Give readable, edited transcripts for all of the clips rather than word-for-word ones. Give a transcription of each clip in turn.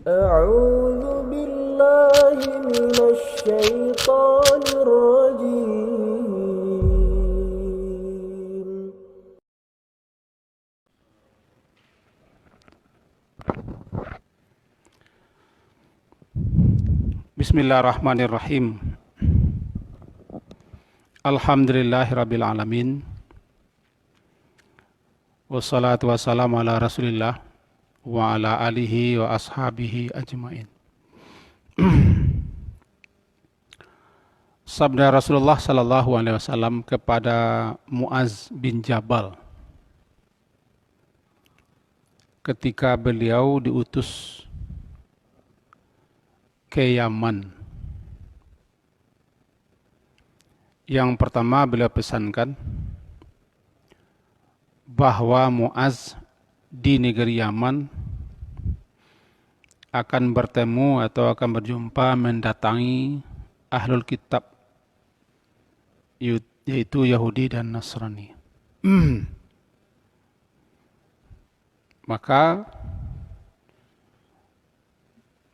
أعوذ بالله من الشيطان الرجيم. Bismillahirrahmanirrahim. Alhamdulillahirabbil alamin. Wassalatu wassalamu ala Rasulillah wa ala alihi wa ashabihi ajmain. Sabda Rasulullah sallallahu alaihi wasallam kepada Muaz bin Jabal ketika beliau diutus ke Yaman. Yang pertama beliau pesankan bahwa Muaz di negeri Yaman akan bertemu atau akan berjumpa mendatangi Ahlul Kitab, yaitu Yahudi dan Nasrani. Maka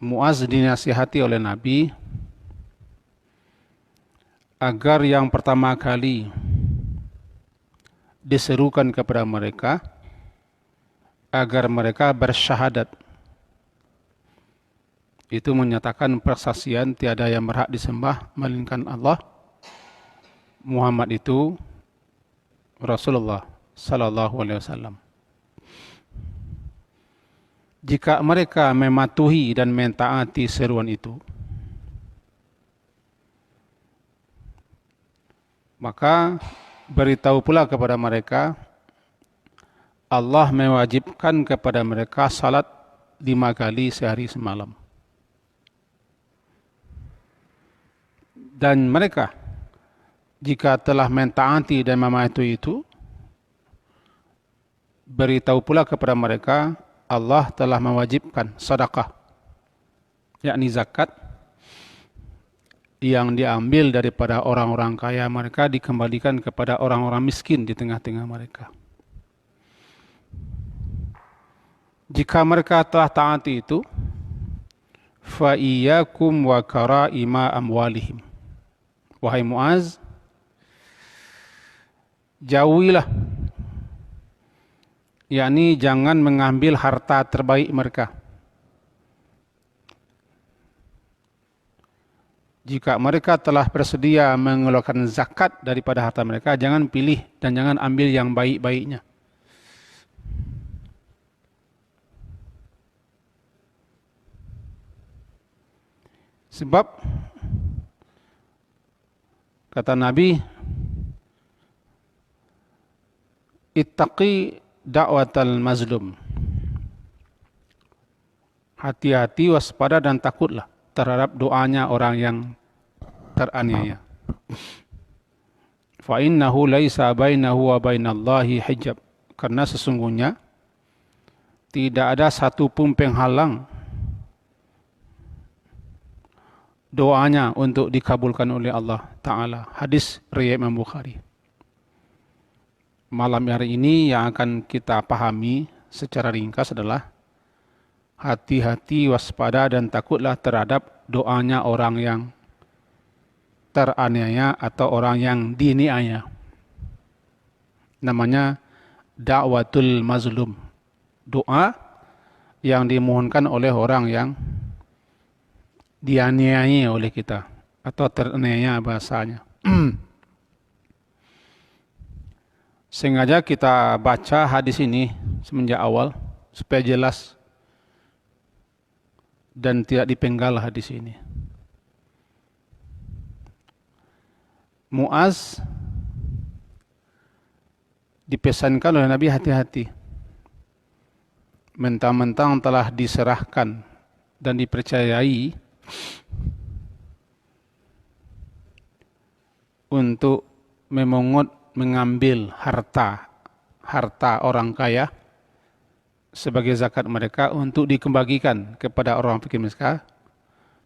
Muaz dinasihati oleh Nabi agar yang pertama kali diserukan kepada mereka agar mereka bersyahadat. Itu menyatakan persaksian tiada yang berhak disembah melainkan Allah. Muhammad itu Rasulullah sallallahu alaihi wasallam. Jika mereka mematuhi dan mentaati seruan itu, maka beritahu pula kepada mereka Allah mewajibkan kepada mereka salat 5 kali sehari semalam. Dan mereka jika telah mentaati dan mematuhi itu, beritahu pula kepada mereka Allah telah mewajibkan sedekah, yakni zakat, yang diambil daripada orang-orang kaya mereka dikembalikan kepada orang-orang miskin di tengah-tengah mereka. Jika mereka telah taati itu, fa iyyakum wa karaima amwalihim. Wahai Muaz, jauhilah, yakni jangan mengambil harta terbaik mereka. Jika mereka telah bersedia mengeluarkan zakat daripada harta mereka, jangan pilih dan jangan ambil yang baik-baiknya. Sebab kata Nabi, ittaqi da'watal mazlum. Hati-hati, waspada dan takutlah terhadap doanya orang yang teraniaya. Fa innahu laisa bainahu wa bainallahi hijab. Karena sesungguhnya tidak ada satu pun penghalang doanya untuk dikabulkan oleh Allah Ta'ala. Hadis riwayat Imam Bukhari. Malam hari ini yang akan kita pahami secara ringkas adalah hati-hati, waspada dan takutlah terhadap doanya orang yang teraniaya atau orang yang diniaya. Namanya da'watul mazlum. Doa yang dimohonkan oleh orang yang dianiaya oleh kita atau teraniaya bahasanya. Sengaja kita baca hadis ini semenjak awal supaya jelas dan tidak dipenggal hadis ini. Muaz dipesankan oleh Nabi hati-hati. Mentang-mentang telah diserahkan dan dipercayai untuk mengambil harta orang kaya sebagai zakat mereka untuk dikembalikan kepada orang fakir miskin.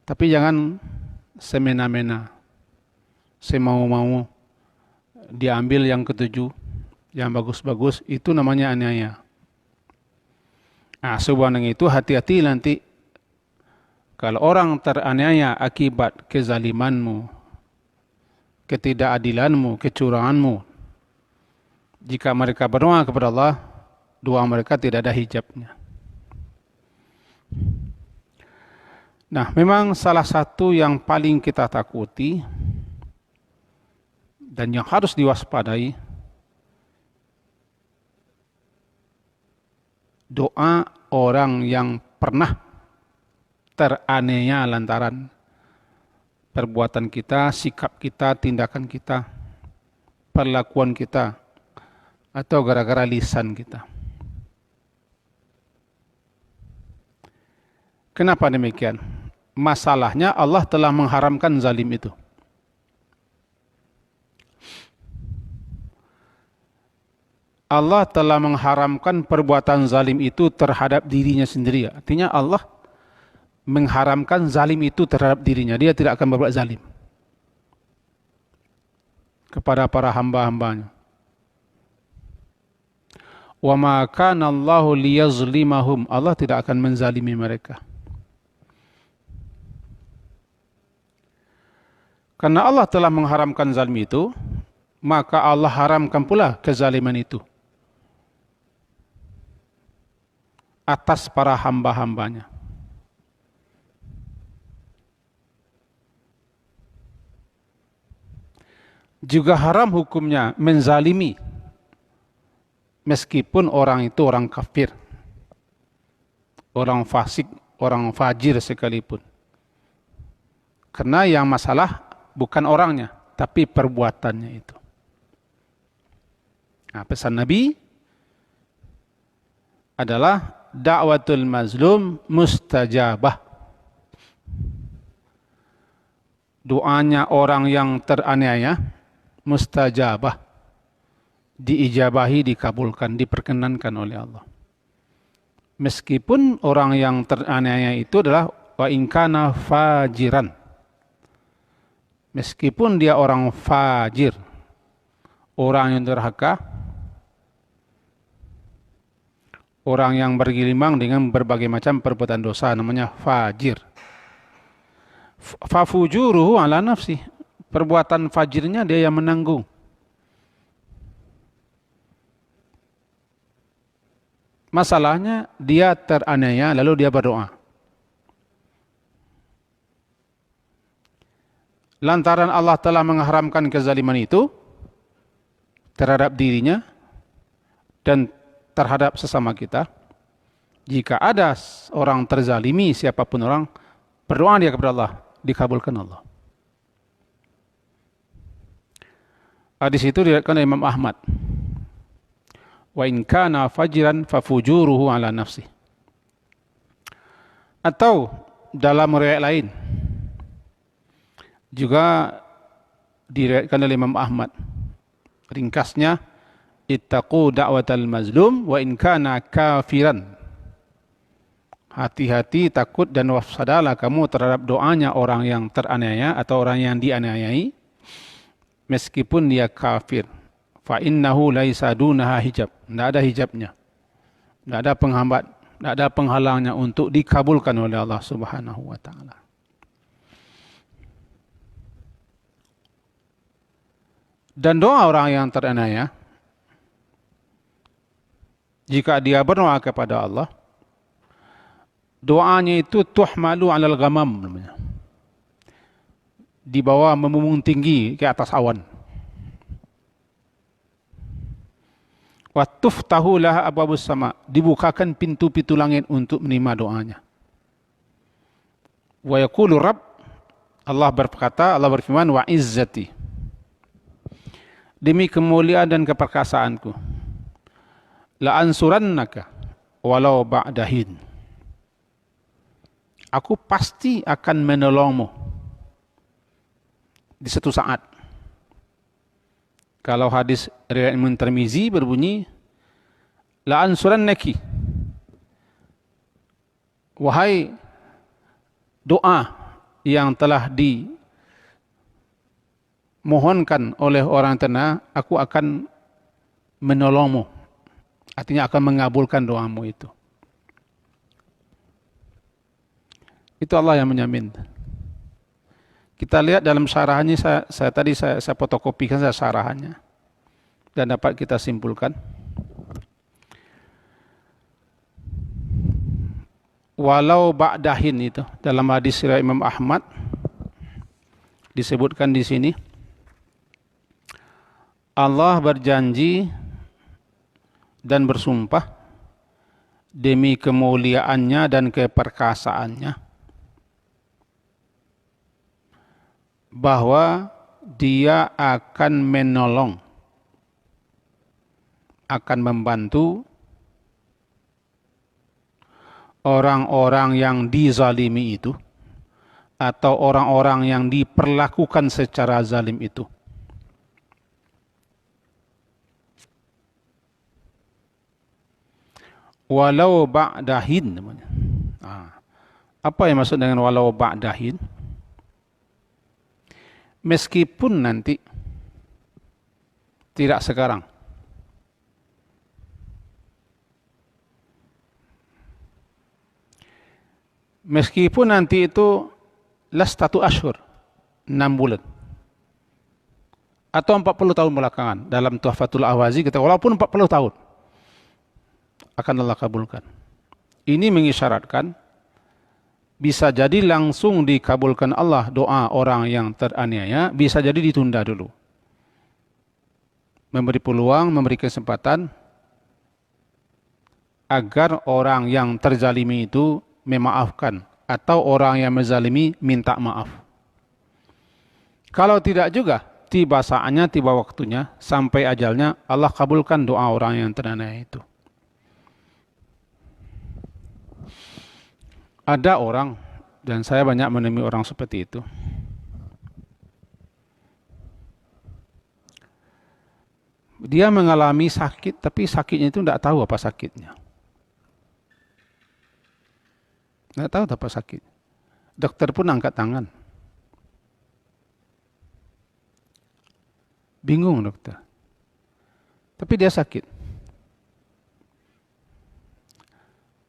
Tapi jangan semena-mena, semau-mau diambil yang ketujuh, yang bagus-bagus, itu namanya aniaya. Nah, sebab itu hati-hati nanti Kalau orang teraniaya akibat kezalimanmu, ketidakadilanmu, kecuranganmu, jika mereka berdoa kepada Allah, doa mereka tidak ada hijabnya. Nah, memang salah satu yang paling kita takuti dan yang harus diwaspadai, doa orang yang pernah teraniaya lantaran perbuatan kita, sikap kita, tindakan kita, perlakuan kita, atau gara-gara lisan kita. Kenapa demikian? Masalahnya Allah telah mengharamkan zalim itu. Allah telah mengharamkan perbuatan zalim itu terhadap dirinya sendiri. Artinya Allah mengharamkan zalim itu terhadap dirinya. Dia tidak akan berbuat zalim kepada para hamba-hambanya. Wa ma kana Allahu liyazlimahum. Allah tidak akan menzalimi mereka. Karena Allah telah mengharamkan zalim itu, maka Allah haramkan pula kezaliman itu atas para hamba-hambanya. Juga haram hukumnya menzalimi meskipun orang itu orang kafir, orang fasik, orang fajir sekalipun. Karena yang masalah bukan orangnya, tapi perbuatannya itu. Nah, pesan Nabi adalah da'watul mazlum mustajabah. Doanya orang yang teraniaya mustajabah, diijabahi, dikabulkan, diperkenankan oleh Allah. Meskipun orang yang teraniaya itu adalah wa in kana fajiran, meskipun dia orang fajir, orang yang durhaka, orang yang bergelimang dengan berbagai macam perbuatan dosa, namanya fajir. Fafujuruhu ala nafsi, perbuatan fajirnya dia yang menanggung. Masalahnya dia teraniaya lalu dia berdoa. Lantaran Allah telah mengharamkan kezaliman itu terhadap dirinya dan terhadap sesama kita. Jika ada orang terzalimi, siapapun orang, berdoa dia kepada Allah, dikabulkan Allah. Hadis itu diriwayatkan oleh Imam Ahmad. Wa in kana fajiran fafujuruhu ala nafsi. Atau dalam riwayat lain juga diriwayatkan oleh Imam Ahmad. Ringkasnya, ittaqu da'watal mazlum wa in kana kafiran. Hati-hati, takut dan waspadalah kamu terhadap doanya orang yang teraniaya atau orang yang dianiayai, meskipun dia kafir. Fa innahu laisa dunaha hijab. Tidak ada hijabnya. Tidak ada penghambat, tidak ada penghalangnya untuk dikabulkan oleh Allah Subhanahu wa taala. Dan doa orang yang teraniaya, jika dia berdoa kepada Allah, doanya itu tuhmalu alal ghamam namanya. Dibawa memumbung tinggi ke atas awan. Wa tuftahu laha abwabus sama, dibukakan pintu-pintu langit untuk menerima doanya. Wa yaqulu Rabb, Allah berkata, Allah berfirman, wa izzati, demi kemuliaan dan keperkasaanku, la ansurannaka walau ba'dahin, aku pasti akan menolongmu di satu saat. Kalau hadis riwayat Imam Tirmizi berbunyi, la ansurannaki, wahai doa yang telah dimohonkan oleh orang tenang, aku akan menolongmu. Artinya akan mengabulkan doamu itu. Itu Allah yang menjamin. Kita lihat dalam syarahannya, saya fotokopikan saya syarahannya dan dapat kita simpulkan. Walau ba'dahin itu dalam hadis riwayat Imam Ahmad disebutkan di sini, Allah berjanji dan bersumpah demi kemuliaannya dan keperkasaannya bahwa dia akan menolong, akan membantu orang-orang yang dizalimi itu atau orang-orang yang diperlakukan secara zalim itu. Walau ba'dahin namanya. Apa yang maksud dengan walau ba'dahin? Meskipun nanti tidak sekarang. Meskipun nanti itu lastatu asyhur, 6 bulan. Atau 40 tahun belakangan. Dalam Tuhfatul Ahwazi kita walaupun 40 tahun akan Allah kabulkan. Ini mengisyaratkan bisa jadi langsung dikabulkan Allah doa orang yang teraniaya, bisa jadi ditunda dulu. Memberi peluang, memberi kesempatan agar orang yang terzalimi itu memaafkan atau orang yang menzalimi minta maaf. Kalau tidak juga, tiba saatnya, tiba waktunya, sampai ajalnya, Allah kabulkan doa orang yang teraniaya itu. Ada orang, dan saya banyak menemui orang seperti itu. Dia mengalami sakit, tapi sakitnya itu tidak tahu apa sakitnya. Tidak tahu apa sakit. Dokter pun angkat tangan. Bingung dokter. Tapi dia sakit.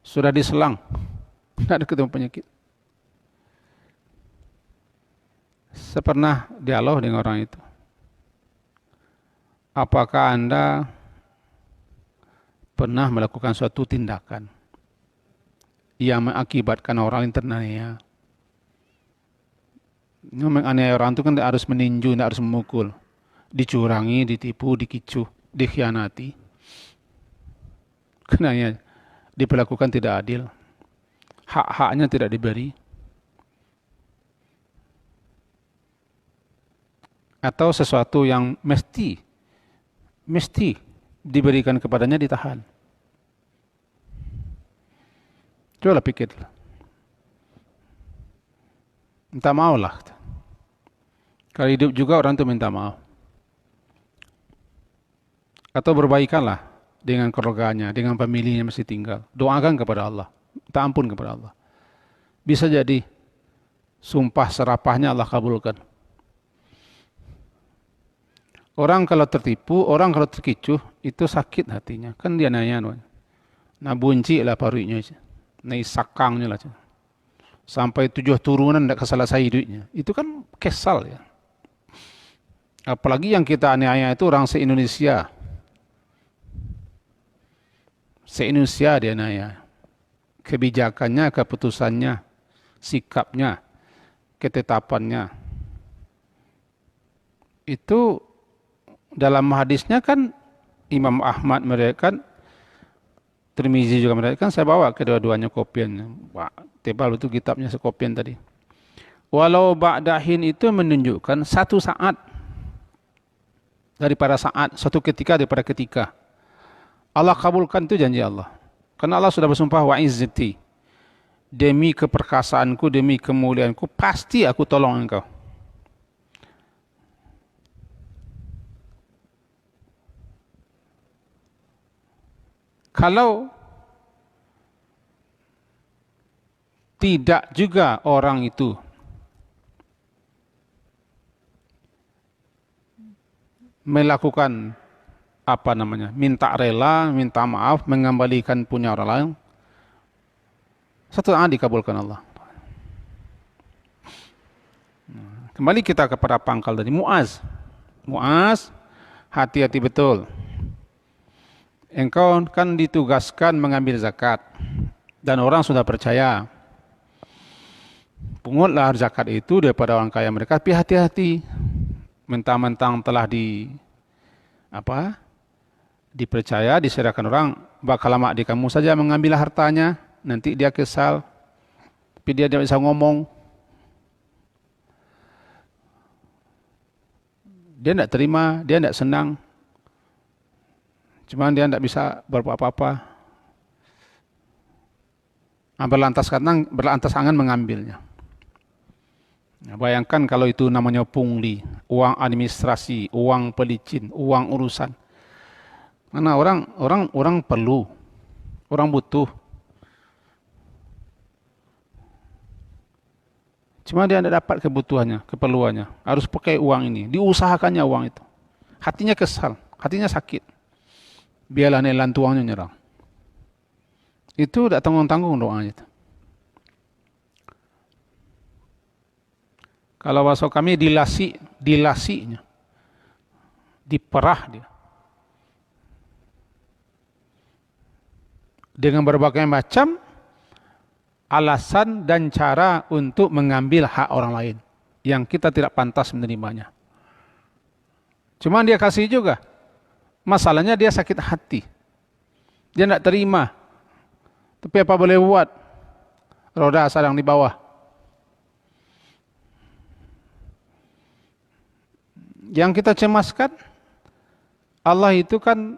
Sudah diselang. Tidak ada ketemu penyakit. Saya pernah dialog dengan orang itu. Apakah Anda pernah melakukan suatu tindakan yang mengakibatkan orang yang teraniaya? Menganiaya orang itu kan harus meninju, tidak harus memukul. Dicurangi, ditipu, dikicu, dikhianati. Karena diperlakukan tidak adil. Hak-haknya tidak diberi. Atau sesuatu yang mesti diberikan kepadanya ditahan. Coba pikir. Minta maaf lah. Kalau hidup juga orang itu minta maaf. Atau berbaikanlah dengan keluarganya, dengan pemilihnya masih tinggal. Doakan kepada Allah. Minta ampun kepada Allah. Bisa jadi sumpah serapahnya Allah kabulkan. Orang kalau tertipu, orang kalau terkicuh, itu sakit hatinya. Kan dia nanya, nah bunci lah paruhnya, nah sakangnya lah. Sampai 7 turunan tidak keselesai hidupnya. Itu kan kesal ya. Apalagi yang kita aniaya itu orang se-Indonesia. Se-Indonesia dia aniaya. Kebijakannya, keputusannya, sikapnya, ketetapannya. Itu dalam hadisnya kan Imam Ahmad meriwayatkan, Tirmizi juga meriwayatkan, saya bawa kedua-duanya kopian. Wah, tebal itu kitabnya sekopian tadi. Walau ba'dahin itu menunjukkan satu saat daripada saat, satu ketika daripada ketika. Allah kabulkan itu janji Allah. Karena Allah sudah bersumpah wa izzati, demi keperkasaanku, demi kemuliaanku, pasti aku tolong engkau. Kalau tidak juga orang itu melakukan minta rela, minta maaf, mengembalikan punya orang lain, satu saat dikabulkan Allah. Kembali kita kepada pangkal tadi, Muaz. Muaz, hati-hati betul. Engkau kan ditugaskan mengambil zakat. Dan orang sudah percaya. Pungutlah zakat itu daripada orang kaya mereka, tapi hati-hati. Mentang-mentang telah dipercaya, diserahkan orang, bakal lama di kamu saja mengambil hartanya, nanti dia kesal, tapi dia tidak bisa ngomong. Dia tidak terima, dia tidak senang. Cuma dia tidak bisa berbuat apa-apa. Berlantas angan mengambilnya. Nah, bayangkan kalau itu namanya pungli, uang administrasi, uang pelicin, uang urusan. Mana orang perlu, orang butuh. Cuma dia tidak dapat kebutuhannya, keperluannya. Harus pakai uang ini. Diusahakannya uang itu. Hatinya kesal, hatinya sakit. Biarlah nelan tuangnya nyerang. Itu tidak tanggung-tanggung doanya itu. Kalau bahasa kami dilasinya. Diperah dia. Dengan berbagai macam alasan dan cara untuk mengambil hak orang lain yang kita tidak pantas menerimanya. Cuma dia kasih juga. Masalahnya dia sakit hati. Dia tidak terima. Tapi apa boleh buat? Roda sedang di bawah. Yang kita cemaskan, Allah itu kan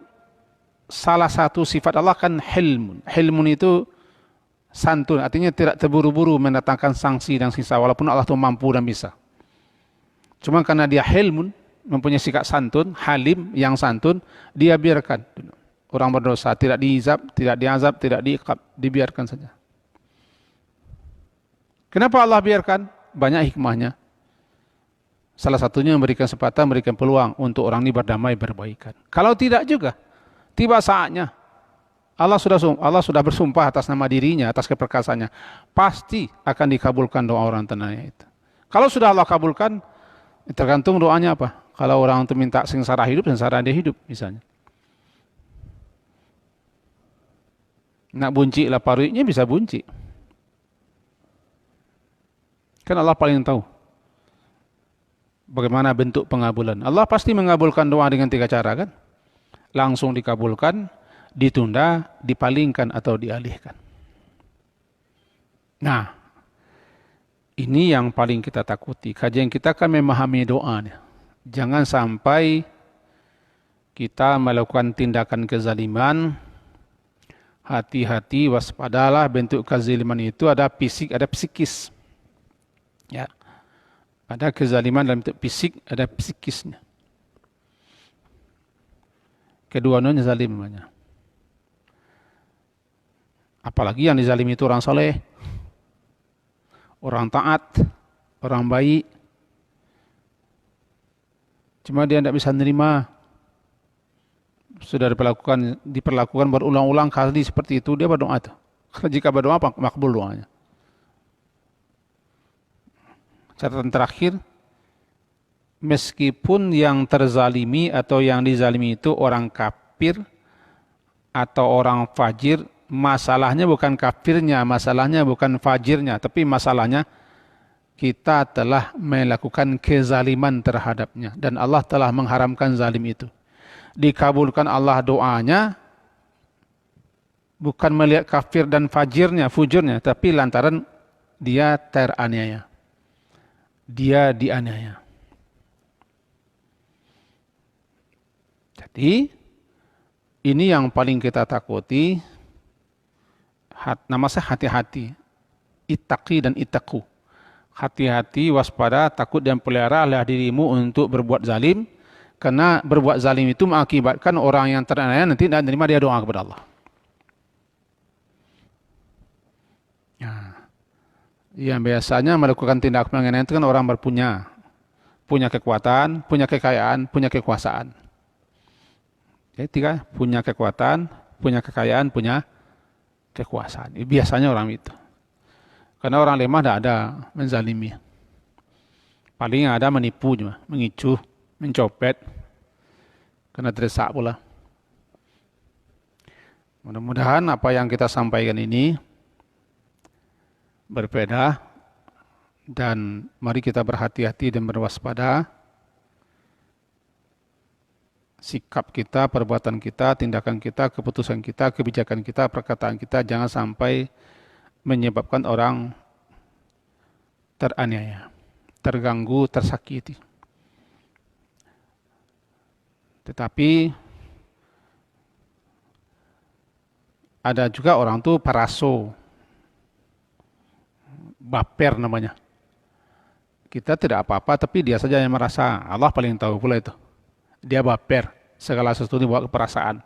salah satu sifat Allah kan hilmun. Hilmun itu santun, artinya tidak terburu-buru mendatangkan sanksi dan sisa, walaupun Allah itu mampu dan bisa. Cuma karena dia hilmun, mempunyai sikap santun, halim yang santun, dia biarkan orang berdosa, tidak diazab, tidak diiqab, dibiarkan saja. Kenapa Allah biarkan? Banyak hikmahnya. Salah satunya memberikan kesempatan, memberikan peluang untuk orang ini berdamai, berbaikan. Kalau tidak juga, tiba saatnya Allah sudah bersumpah atas nama dirinya, atas keperkasaannya. Pasti akan dikabulkan doa orang tenanya itu. Kalau sudah Allah kabulkan, tergantung doanya apa. Kalau orang itu minta sengsara dia hidup misalnya. Nak bunci lah paruiknya bisa bunci. Kan Allah paling tahu bagaimana bentuk pengabulan. Allah pasti mengabulkan doa dengan 3 cara kan. Langsung dikabulkan, ditunda, dipalingkan atau dialihkan. Nah, ini yang paling kita takuti. Kajian kita kan memahami doanya. Jangan sampai kita melakukan tindakan kezaliman. Hati-hati, waspadalah, bentuk kezaliman itu ada fisik, ada psikis. Ya. Ada kezaliman dalam bentuk fisik, ada psikisnya. Kedua-duanya zalim namanya. Apalagi yang dizalimi itu orang soleh, orang taat, orang baik. Cuma dia tidak bisa menerima. Sudah diperlakukan berulang-ulang kali seperti itu, dia berdoa itu. Jika berdoa, makbul doanya. Catatan terakhir, meskipun yang terzalimi atau yang dizalimi itu orang kafir atau orang fajir, masalahnya bukan kafirnya, masalahnya bukan fajirnya, tapi masalahnya kita telah melakukan kezaliman terhadapnya dan Allah telah mengharamkan zalim itu. Dikabulkan Allah doanya bukan melihat kafir dan fujurnya, tapi lantaran dia teraniaya. Dia dianiaya. Jadi ini yang paling kita takuti. Nama saya hati-hati. Ittaqi dan ittaqu. Hati-hati, waspada, takut dan peliharalah dirimu untuk berbuat zalim. Karena berbuat zalim itu mengakibatkan orang yang teraniaya nanti tidak menerima dia doa kepada Allah. Yang biasanya melakukan tindak penganiayaan itu kan orang punya kekuatan, punya kekayaan, punya kekuasaan. Jadi 3, punya kekuatan, punya kekayaan, punya kekuasaan. Biasanya orang itu. Karena orang lemah tidak ada menzalimi. Paling ada menipu cuma, mengicu, mencopet, kena terdesak pula. Mudah-mudahan apa yang kita sampaikan ini berbeda dan mari kita berhati-hati dan berwaspada. Sikap kita, perbuatan kita, tindakan kita, keputusan kita, kebijakan kita, perkataan kita jangan sampai menyebabkan orang teraniaya, terganggu, tersakiti. Tetapi ada juga orang tuh paraso, baper namanya. Kita tidak apa-apa, tapi dia saja yang merasa. Allah paling tahu pula itu. Dia baper, segala sesuatu dibawa ke perasaan.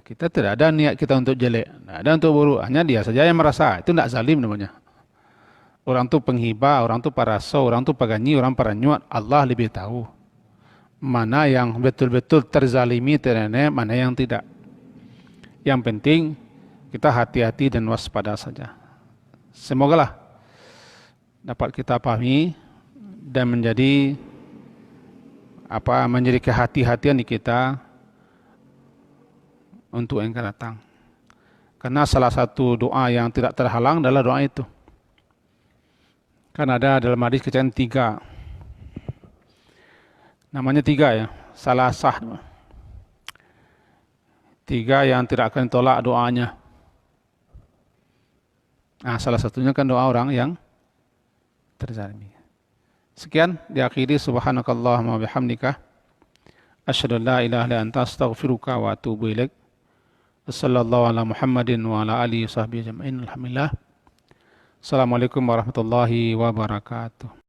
Kita tidak ada niat kita untuk jelek, tidak ada untuk buruk. Hanya dia saja yang merasa. Itu tidak zalim namanya. Orang tuh penghibah, orang tuh paraso, orang tuh paganyi, orang paranyuat. Allah lebih tahu mana yang betul-betul terzalimi, terane, mana yang tidak. Yang penting kita hati-hati dan waspada saja. Semogalah dapat kita pahami dan menjadi kehati-hatian di kita untuk yang akan datang. Karena salah satu doa yang tidak terhalang adalah doa itu. Kan ada dalam hadis kecayan 3. Namanya 3 ya, salah sah. 3 yang tidak akan tolak doanya. Nah, salah satunya kan doa orang yang terzalimi. Sekian, diakhiri subhanakallahumma bihamdika asyhadu an la ilaha illa anta astaghfiruka wa atubu ilaik. Wassallallahu ala Muhammadin wa ala alihi washabbihi ajma'in. Alhamdulillah. Assalamualaikum warahmatullahi wabarakatuh.